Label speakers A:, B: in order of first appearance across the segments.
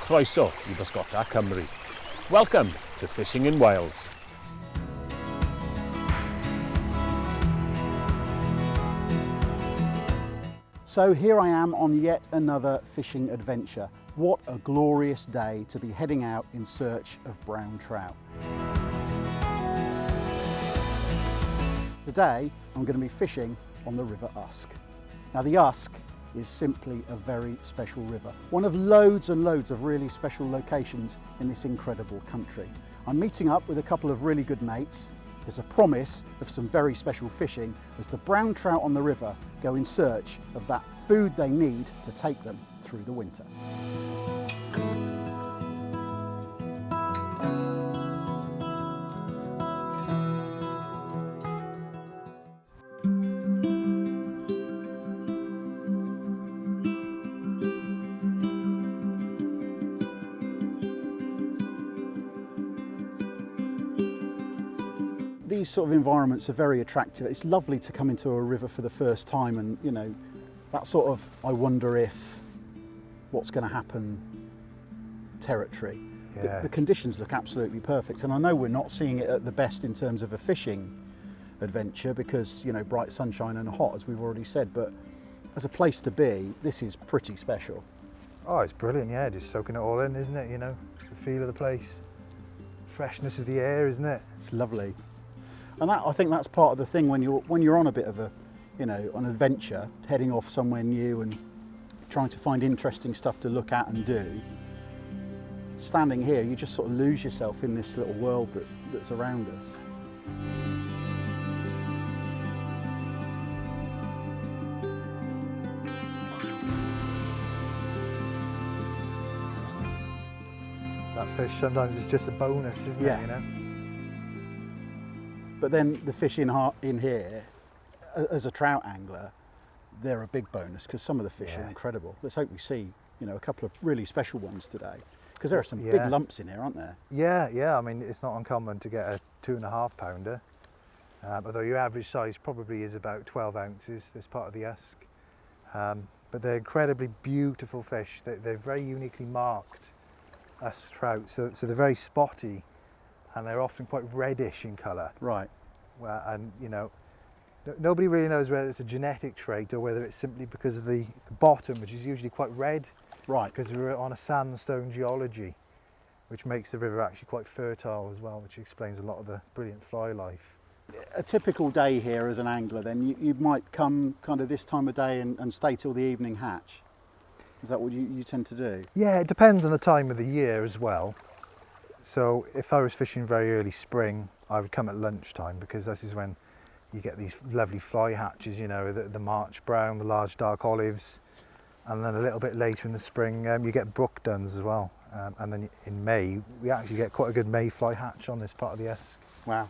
A: Croeso I bysgota Cymru. Welcome to Fishing in Wales.
B: So here I am on yet another fishing adventure. What a glorious day to be heading out in search of brown trout. Today I'm going to be fishing on the River Usk. Now the Usk is simply a very special river, one of loads and loads of really special locations in this incredible country. I'm meeting up with a couple of really good mates. There's a promise of some very special fishing as the brown trout on the river go in search of that food they need to take them through the winter. These sort of environments are very attractive. It's lovely to come into a river for the first time and, you know, that sort of I wonder if, what's going to happen territory.
C: Yeah.
B: The conditions look absolutely perfect, and I know we're not seeing it at the best in terms of a fishing adventure because, you know, bright sunshine and hot, as we've already said, but as a place to be, this is pretty special.
C: Oh, it's brilliant, yeah, just soaking it all in, isn't it, you know, the feel of the place, freshness of the air, isn't it?
B: It's lovely. And that, I think that's part of the thing when you're on a bit of a, you know, an adventure, heading off somewhere new and trying to find interesting stuff to look at and do. Standing here, you just sort of lose yourself in this little world that's around us.
C: That fish sometimes is just a bonus, isn't
B: Yeah.
C: it, you know?
B: But then the fish in here, as a trout angler, they're a big bonus because some of the fish are incredible. Let's hope we see, you know, a couple of really special ones today because there are some big lumps in here, aren't there?
C: Yeah, I mean, it's not uncommon to get a 2.5 pounder, although your average size probably is about 12 ounces, this part of the Usk. But they're incredibly beautiful fish. They're very uniquely marked Usk trout, so they're very spotty and they're often quite reddish in colour.
B: Right.
C: Well, and you know, nobody really knows whether it's a genetic trait or whether it's simply because of the bottom, which is usually quite red.
B: Right.
C: Because we're on a sandstone geology, which makes the river actually quite fertile as well, which explains a lot of the brilliant fly life.
B: A typical day here as an angler, then you might come kind of this time of day and stay till the evening hatch. Is that what you tend to do?
C: Yeah, it depends on the time of the year as well. So if I was fishing very early spring, I would come at lunchtime because this is when you get these lovely fly hatches, you know, the March brown, the large dark olives, and then a little bit later in the spring you get brook duns as well. And then in May, we actually get quite a good May fly hatch on this part of the Usk.
B: Wow.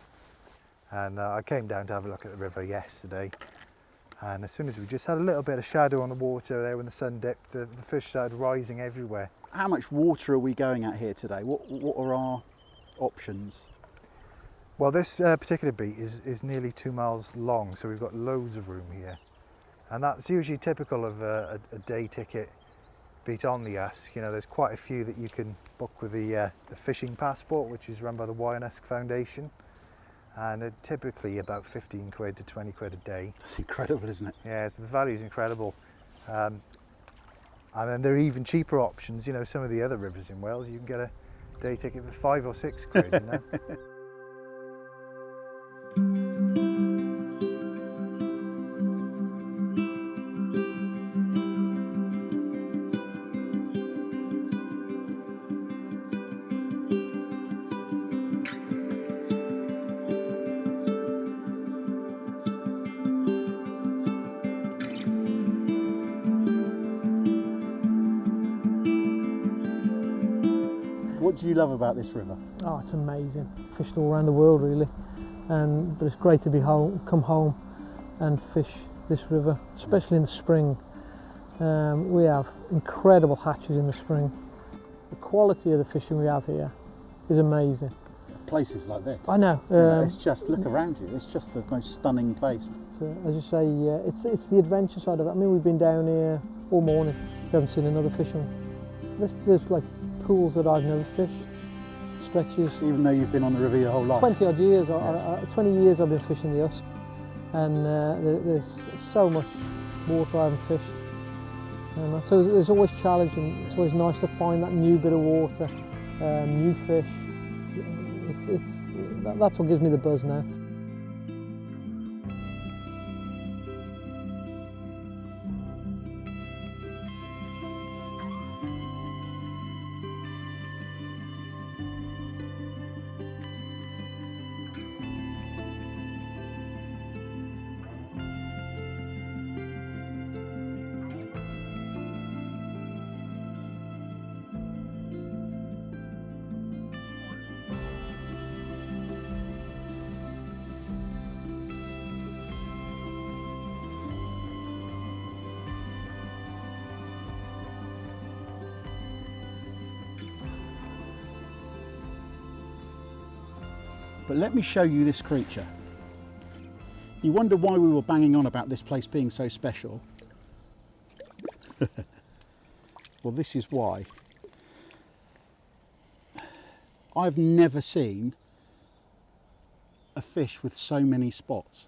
C: And I came down to have a look at the river yesterday, and as soon as we just had a little bit of shadow on the water there when the sun dipped, the fish started rising everywhere.
B: How much water are we going at here today? What are our options?
C: Well, this particular beat is nearly 2 miles long, so we've got loads of room here. And that's usually typical of a day ticket beat on the Usk. You know, there's quite a few that you can book with the fishing passport, which is run by the Usk Foundation. And they're typically about 15 quid to 20 quid a day.
B: That's incredible, isn't it?
C: Yeah, so the value is incredible. And then there are even cheaper options. You know, some of the other rivers in Wales, you can get a day ticket for 5 or 6 quid, you know.
B: What do you love about this river?
D: Oh, it's amazing. Fished all around the world really, but it's great to be come home and fish this river, especially in the spring. We have incredible hatches in the spring. The quality of the fishing we have here is amazing.
B: Places like this.
D: I know.
B: You know, it's just, look around you, it's just the most stunning place.
D: So, as you say, it's the adventure side of it. I mean, we've been down here all morning, we haven't seen another fisherman. There's like pools that I've never fished, stretches.
B: Even though you've been on the river your whole life?
D: 20 odd years,
B: Yeah.
D: 20 years I've been fishing the Usk, and there's so much water I haven't fished. And so there's always challenging. It's always nice to find that new bit of water, new fish. That's what gives me the buzz now.
B: But let me show you this creature. You wonder why we were banging on about this place being so special. Well, this is why. I've never seen a fish with so many spots.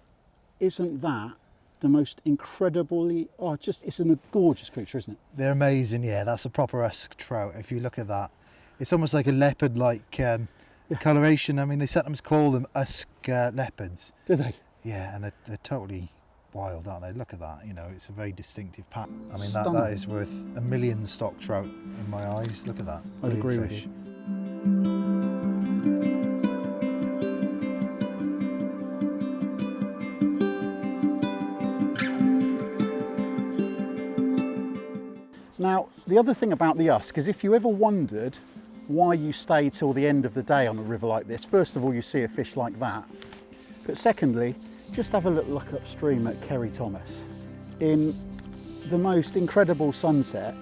B: Isn't that the most incredibly, it's a gorgeous creature, isn't it?
C: They're amazing, yeah. That's a proper Usk trout. If you look at that, it's almost like a leopard-like coloration. I mean, they sometimes call them Usk leopards.
B: Do they?
C: Yeah, and they're totally wild, aren't they? Look at that, you know, it's a very distinctive pattern. I mean,
B: Stunning.
C: that is worth a million stock trout in my eyes. Look at that.
B: I'd agree with
C: fish.
B: you. Now, the other thing about the Usk is if you ever wondered why you stay till the end of the day on a river like this, first of all, you see a fish like that. But secondly, just have a little look upstream at Kerry Thomas. In the most incredible sunset,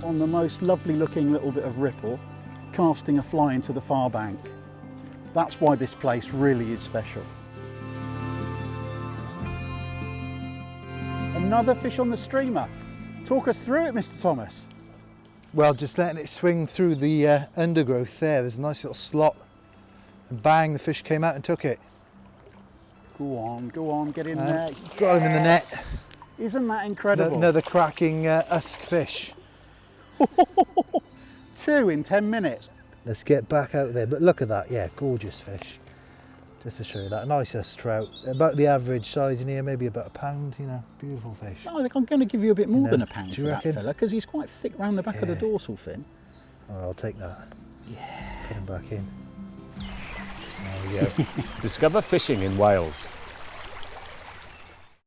B: on the most lovely looking little bit of ripple, casting a fly into the far bank. That's why this place really is special. Another fish on the streamer. Talk us through it, Mr. Thomas.
C: Well, just letting it swing through the undergrowth there. There's a nice little slot, and bang, the fish came out and took it.
B: Go on, get in there.
C: Got him in the net.
B: Yes! Isn't that incredible?
C: Another cracking Usk fish.
B: 2 in 10 minutes.
C: Let's get back out there. But look at that, yeah, gorgeous fish. Just to show you that, nice Usk trout. About the average size in here, maybe about a pound, you know, beautiful fish.
B: I think I'm going to give you a bit more
C: know,
B: than a pound
C: do
B: for
C: you
B: that
C: reckon?
B: fella, because he's quite thick round the back of the
C: Yeah.
B: dorsal fin.
C: Oh, I'll take that.
B: Yeah.
C: Let's put him back in. There we go.
A: Discover fishing in Wales.